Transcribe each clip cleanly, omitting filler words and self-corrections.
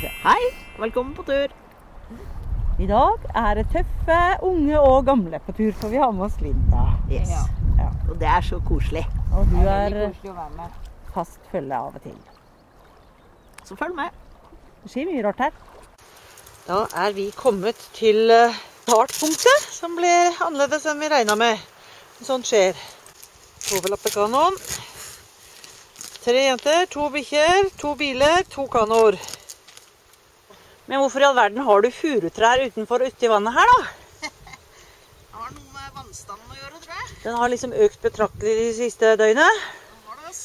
Hei, velkommen på tur. I dag er det tøffe, unge og gamle på tur, for vi har med oss Linda. Yes. Ja. Og det er så koselig. Og du Det er veldig koselig å være med. fast følge av og til. Så følg med. Det skjer mye rart her. Da er vi kommet til startpunktet, som blir annerledes enn vi regnet med. Sånt skjer. Overlappekanon. 3 jenter, 2 bikkjer, 2 biler, 2 kanoer. Men hvorfor i all verden har du furutrær utenfor ute i vannet her, da? Det har noe med vannstanden å gjøre, tror jeg. Den har liksom økt betraktelig de siste døgnet. Det har det, ass.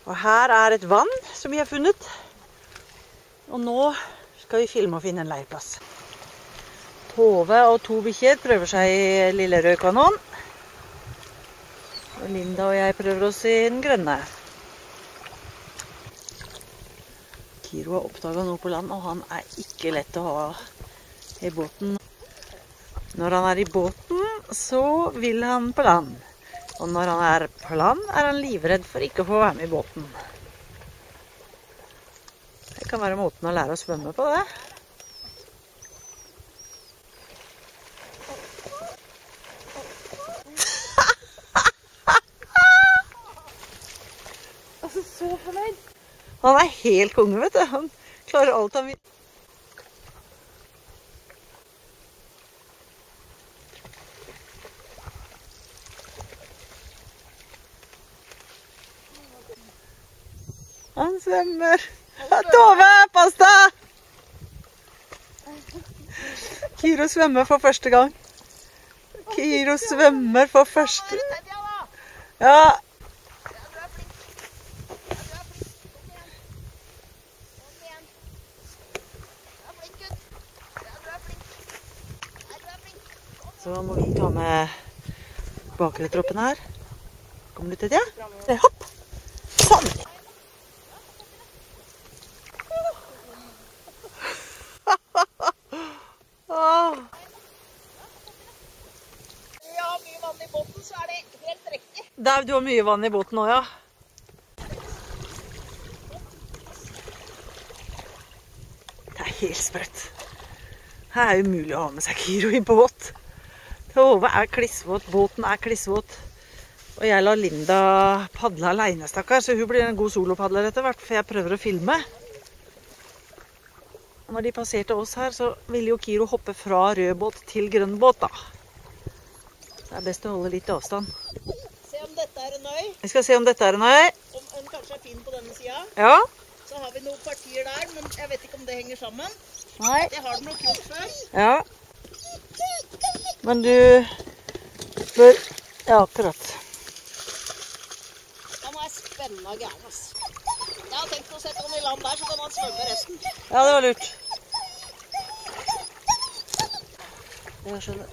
Og her er et vann som vi har funnet. Og nå skal vi filme og finne en leirplass. Tove og 2 bikkjer prøver seg i lille rød kanon. Og Linda og jeg prøver oss i den grønne. Kiro har oppdaget noe på land, og han er ikke lett å ha i båten. Når han er i båten, så vil han på land. Og når han er på land, er han livredd for ikke å få være med i båten. Det kan være måten å lære å svømme på, det. Altså, så fornøyd. Han er helt konge, vet du. Han klarer alt han vil. Han svømmer. Tove, pass deg! Kiro svømmer for første gang. Kiro svømmer for første... Ja. Så må vi ta med bakre troppen her. Kommer du til det? Se, hopp! Sånn! Jeg har mye vann i båten, så er det helt riktig. Der, du har mye vann i båten nå, ja. Det er helt sprøtt. Her er jo umulig å ha med seg Kiro i båt. Tove er klissvåt, båten er klissvåt. Og jeg lar Linda padle alene, stakkar, så hun blir en god solopadler etter hvert, for jeg prøver å filme. Og når de passerte oss her, så ville jo Kiro hoppe fra rød båt til grønn båt, da. Det er best å holde litt avstand. Se om dette er en øy. Vi skal se om dette er en øy. Om den kanskje er fin på denne siden. Ja. Så har vi noen partier der, men jeg vet ikke om det henger sammen. Nei. Det har den nok gjort før. Ja. Men du bør... Ja, akkurat. Han er spennende gæren, ass. Jeg har tenkt å sette han i land der, så kan han svømme resten. Ja, det var lurt. Jeg skjønner.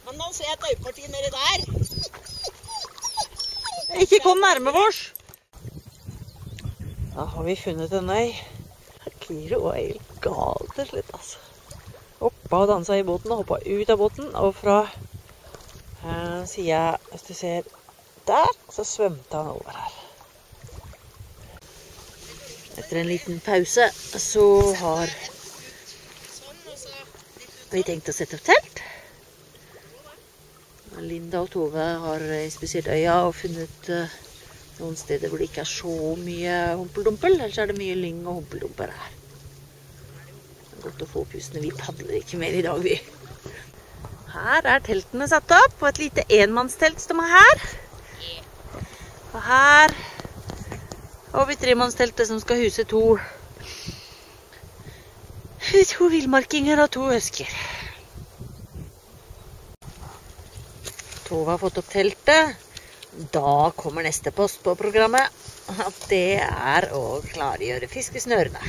Men nå ser jeg et øyeparti nedi der. Ikke kom nærme vårs. Da har vi funnet en øy. Kiro var helt gal til slutt, altså. Hoppa og dansa i båten og hoppa ut av båten. Og fra siden, hvis du ser der, så svømte han over her. Etter en liten pause så har vi tenkt å sette opp telt. Linda og Tove har inspisert øya og funnet noen steder hvor det ikke er så mye humpeldumpel. Ellers er det mye lyng og humpeldumper her. Det er godt å få pustene. Vi padler ikke mer i dag, vi. Her er teltene satt opp, og et lite enmannstelt står med her. Og her har vi tremannsteltet som skal huse to villmarkinger og 2 øsker. Tove har fått opp teltet. Da kommer neste post på programmet. Det er å klargjøre fiskesnørene.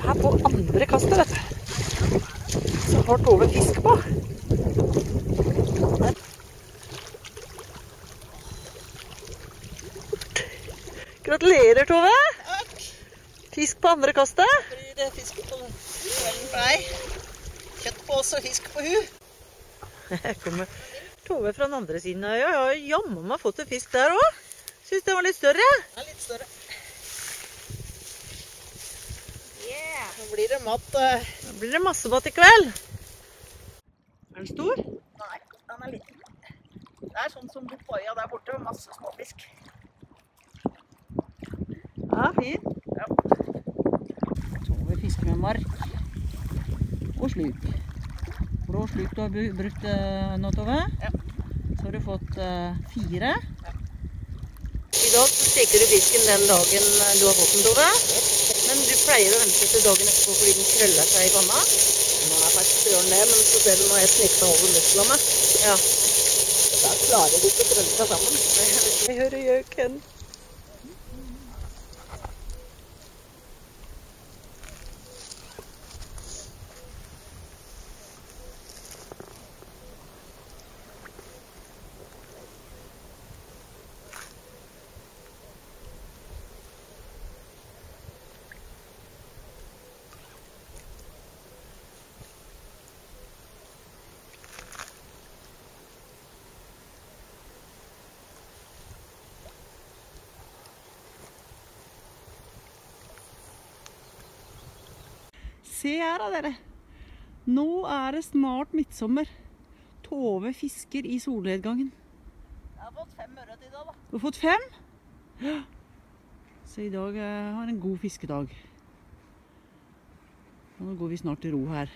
Her på andre kastet, vet du, så har Tove fisk på. Gratulerer, Tove! Takk. Fisk på andre kastet. Det er fisk på den. blei kjøttpåse og fisk på hu. Her kommer Tove fra den andre siden. Ja, jeg har jammen meg fått en fisk der også. Synes den var litt større. Den er litt større. Nå blir det mat. Da blir det masse mat i kveld. Er den stor? Nei, den er liten. Det er sånn som Bopoia der borte, masse småfisk. Ja, fin. Ja. Tove fisker med mark og sluk. Blå sluk du har brukt nå, Tove. Ja. Så har du fått 4. Ja. I dag så steker du fisken den dagen du har fått den, Tove. Men du pleier å vente til dagen etterpå fordi den krøller seg i panna. Nå er faktisk gjør den det, men så ser du når jeg snikker over musklene. Ja. Da klarer de ikke å krølle seg sammen. Vi hører gjøken. Se her da, dere. Nå er det snart midtsommer. Tove fisker i solnedgangen. Jeg har fått 5 ørret i dag, da. Du har fått 5? Ja. Så i dag har en god fiskedag. Og nå går vi snart til ro her.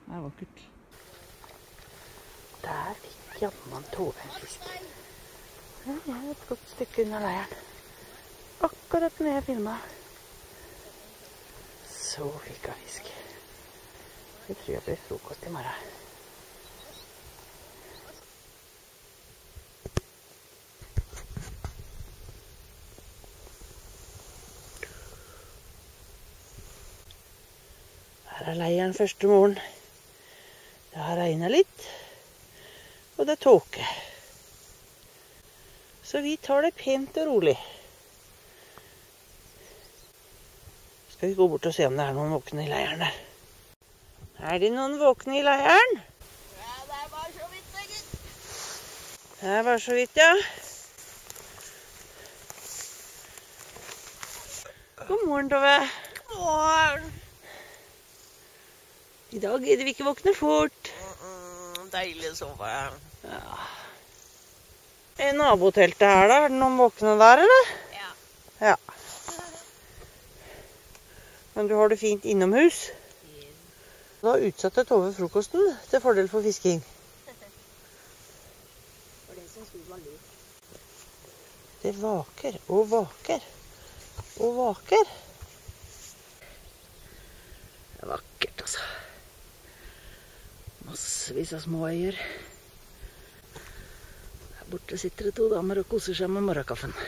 Det er vakkert. Der fikk jammen Tove en fisk. Det er et godt stykke under leiren. Akkurat når jeg filmet. Så fikk jeg fisk. Det tror jeg blir frokost i morgen. Her er leiren første morgen. Det har regnet litt, og det er tåke. Så vi tar det pent og rolig. Skal vi gå bort og se om det er noen våkne i leiren der. Er det noen våkne i leiren? Ja, det er bare så vidt, gitt. Det er bare så vidt, ja. God morgen, Tove. God morgen. I dag gidder vi ikke våkne fort. Deilig å sove. Ja. Er naboteltet her da? Er det noen våkne der, eller? Ja. Ja. Men du har det fint innomhus. Da utsatte Tove frokosten til fordel for fisking. For det som skulle være lurt. Det vaker og vaker og vaker. Det er vakkert, altså. Massevis av små øyer. Der borte sitter det 2 damer og koser seg med morgenkaffen.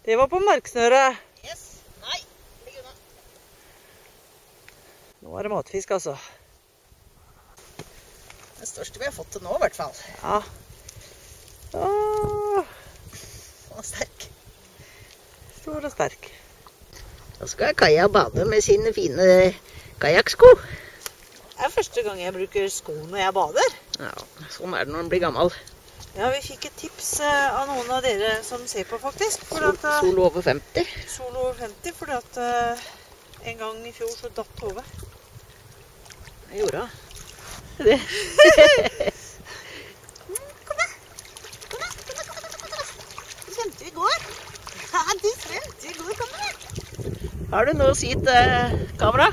Det var på marksnøret. Yes. Nei, ligg unna. Nå er det matfisk, altså. Den største vi har fått til nå, i hvert fall. Ja. Åh, Den er sterk. stor og sterk. Da skal Kaja bade med sine fine kajakksko. Det er første gang jeg bruker sko når jeg bader. Ja, sånn er det når man blir gammel. Ja, vi fikk et tips av noen av dere som ser på, faktisk. Sol over 50. Sol over 50, fordi at en gang i fjor så datt Tove. Jeg gjorde Det. Kom da. Du svømte i går. Ja, du svømte i går, kamerat. Har du noe å si til kamera?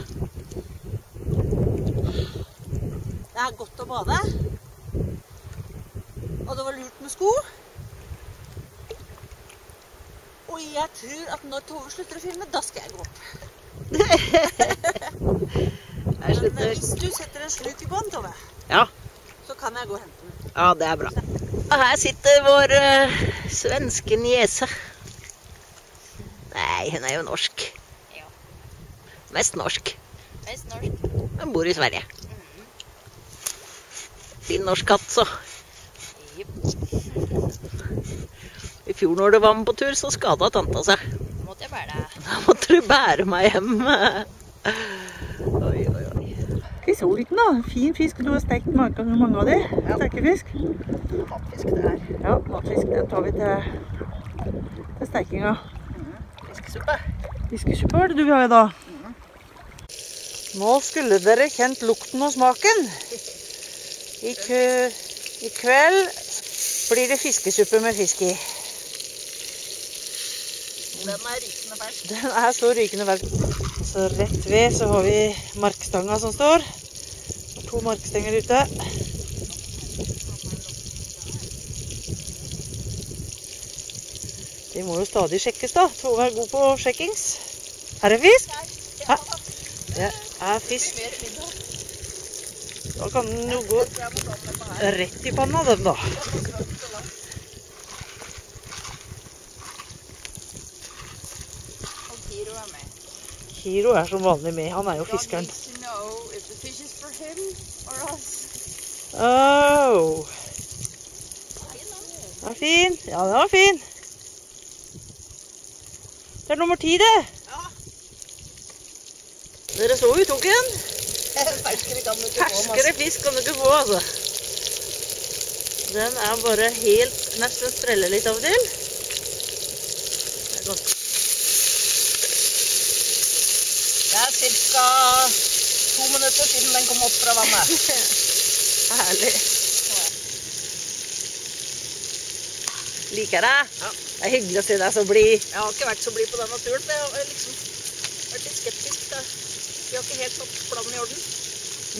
Det er godt å bade. Og det var lurt med sko. Og jeg tror at når Tove slutter å filme, da skal jeg gå opp. Men hvis du setter en sluk i bånd, Tove, Ja. så kan jeg gå og hente den. Ja, det er bra. Og her sitter vår svenske niese. Nei, hun er jo norsk. Ja. Mest norsk. Mest norsk. Hun bor i Sverige. Fin norsk katt, så. I fjor når det var med på tur, så skadet tanta seg. Måtte jeg bære deg. Da måtte du bære meg hjem. Oi, oi, oi. Skal vi så litt da? Fin fisk, du har stekt mange av de. Stekefisk. Matfisk det her. Ja, matfisk, den tar vi til stekinga. Fiskesuppe. Fiskesuppe var det du vil ha i dag. Nå skulle dere kjent lukten og smaken. I kveld blir det fiskesuppe med fisk i. Den er rykende fersk. Den er så rykende fersk. Så rett ved så har vi markstanga som står. 2 markstenger ute. De må jo stadig sjekkes da. Tove er god på sjekkings. Er det fisk? Ja, det er fisk. Da kan den jo gå rett i panna den da. Kiro er som vanlig med. Han er jo fiskeren. Oh. Den er fin. Ja, den var fin. Det er nummer 10 det. Ja. Dere så jo tok en. Ferskere kan du ikke få. Ferskere fisk kan du ikke få, altså. Den er bare helt, nesten spreller litt av og til. Det er godt. Det er cirka 2 minutter siden den kom opp fra vannet. Herlig. Liker deg? Ja. Det er hyggelig å se deg så blid. Jeg har ikke vært så blid på denne turen, for jeg har liksom vært litt skeptisk. Vi har ikke helt satt planen i orden.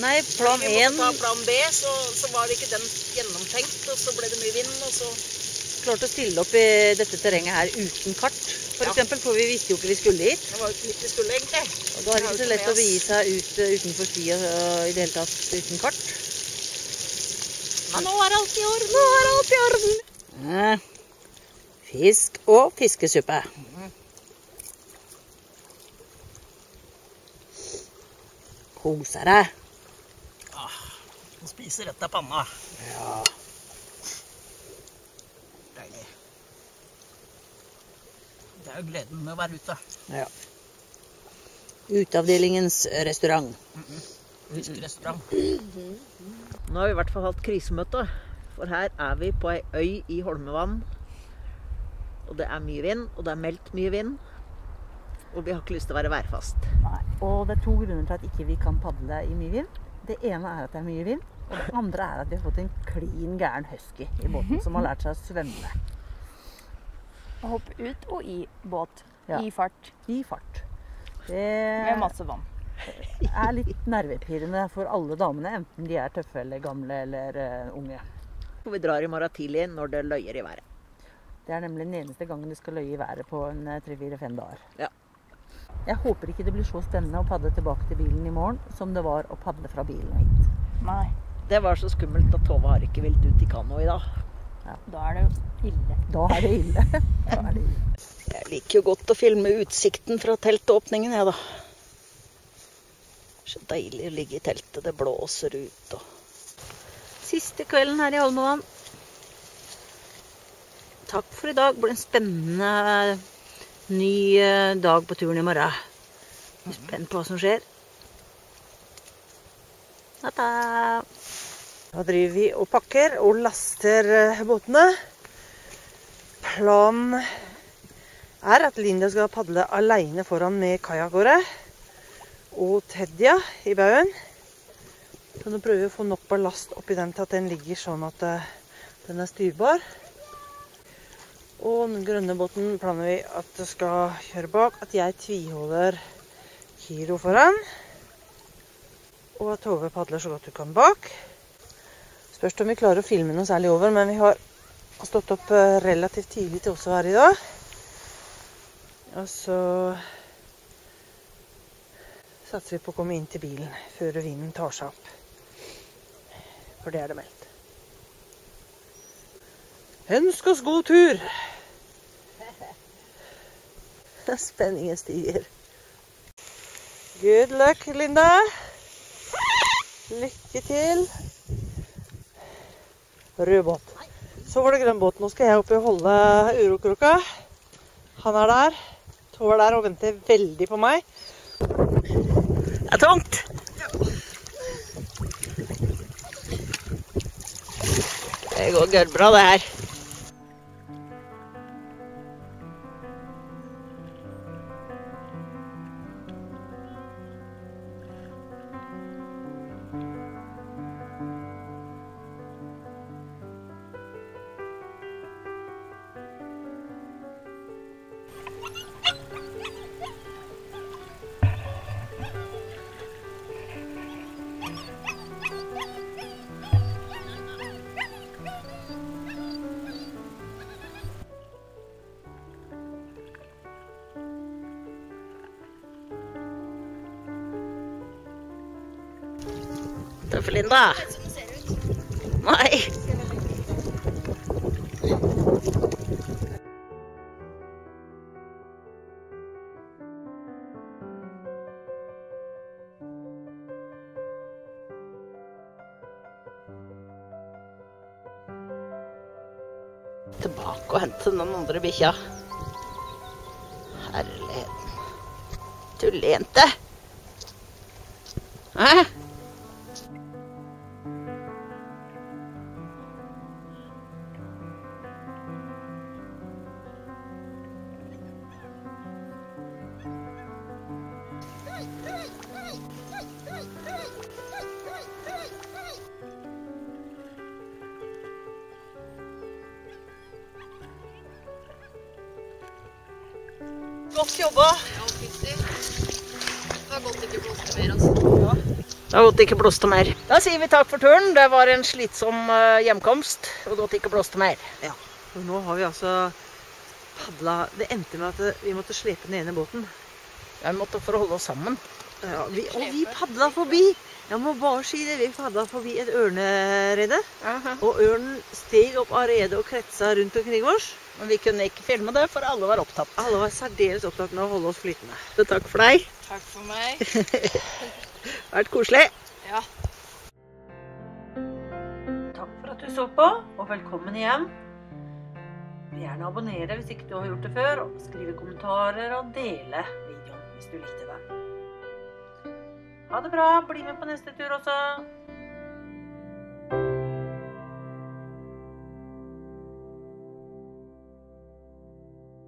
Nei, plan 1. Vi måtte ta plan B, så var det ikke den gjennomtenkt, og så ble det mye vind, og så... Klarte å stille opp i dette terrenget her uten kart, for eksempel, for vi visste jo ikke vi skulle hit. Det var jo ikke hit vi skulle egentlig. Og da er det ikke så lett å begi seg ut utenfor stia i det hele tatt uten kart. Men nå er alt i orden. Nå er alt i orden. Fisk og fiskesuppe. Koser deg. Nå spiser rett av panna. Ja. Deilig. Det er jo gleden med å være ute. Ja. Uteavdelingens restaurant. Fiskerestaurant. Nå har vi i hvert fall hatt krisemøte, for her er vi på ei øy i Holmevann. Og det er mye vind, og det er meldt mye vind. Og vi har ikke lyst til å være værfast. Nei, og det er 2 grunner til at ikke vi kan padle i mye vind. Det ene er at det er mye vind, og det andre er at vi har fått en klin gæren husky i båten som har lært seg å svømme. Hoppe ut og i båt. Ja. I fart. I fart. Med Det masse vann. er litt nervepirrende for alle damene, enten de er tøffe eller gamle eller unge. Og vi drar i morgen tidlig når det løyer i været. Det er nemlig den eneste gangen de skal løye i været på en 3-4-5 dager. Ja. Jeg håper ikke det blir så spennende å padle tilbake til bilen i morgen som det var å padle fra bilen hit. Nei, Det var så skummelt at Tove har ikke vilt ut i kano i dag. da er det jo ille. Da er det ille. Da er det ille. Jeg liker jo godt å filme utsikten fra teltåpningen, jeg da. Så deilig å ligge i teltet, det blåser ut og... Siste kvelden her i Holmevann. Takk for i dag, det blir en spennende ny dag på turen i morgen. Jeg er spent på hva som skjer. Ta-ta! Da driver vi og pakker og laster båtene. Planen er at Linda skal padle alene foran med kajakåret. Og Tedja i baugen. Så nå prøver vi å få nok ballast oppi den til at den ligger sånn at den er styrbar. Og den grønne båten planer vi at det skal kjøre bak, at jeg tviholder Kiro foran. Og at Tove padler så godt du kan bak. Spørs om vi klarer å filme noe særlig over, men vi har stått opp relativt tidlig til også her i dag. Og så satser vi på å komme inn til bilen før vinden tar seg opp. For det er det meldt. Ønsk oss god tur! Spenningen stiger. Good luck, Linda. Lykke til. rød båt. Så var det grønn båt. Nå skal jeg opp og holde urokråka. Han er der. Tove er der og venter veldig på meg. Det er tungt. Det går gørbra det her. Tøffe Linda. Nei. Tilbake og hente den andre bikkja. Herligheten. Tullejente. Hæ? Godt jobba. Ja, fytti. Det har gått ikke blåste mer, altså. Ja. Det har gått ikke blåste mer. Da sier vi takk for turen. Det var en slitsom hjemkomst, og det gått ikke blåste mer. Ja. Og nå har vi altså padlet. Det endte med at vi måtte slepe den ene båten. Jeg måtte for å holde oss sammen. Ja, vi padlet forbi. Jeg må bare si det. Vi padlet forbi et ørneredde. Og ørnen steg opp av redet og kretset rundt omkring oss. Men vi kunne ikke filme det, for alle var opptatt. Alle var særdeles opptatt med å holde oss flytende. Så takk for deg. Takk for meg. Vært koselig. Ja. Takk for at du så på, og velkommen igjen. Vil gjerne abonnere hvis ikke du har gjort det før, og skrive kommentarer og dele videoen hvis du likte den. Ha det bra, bli med på neste tur også.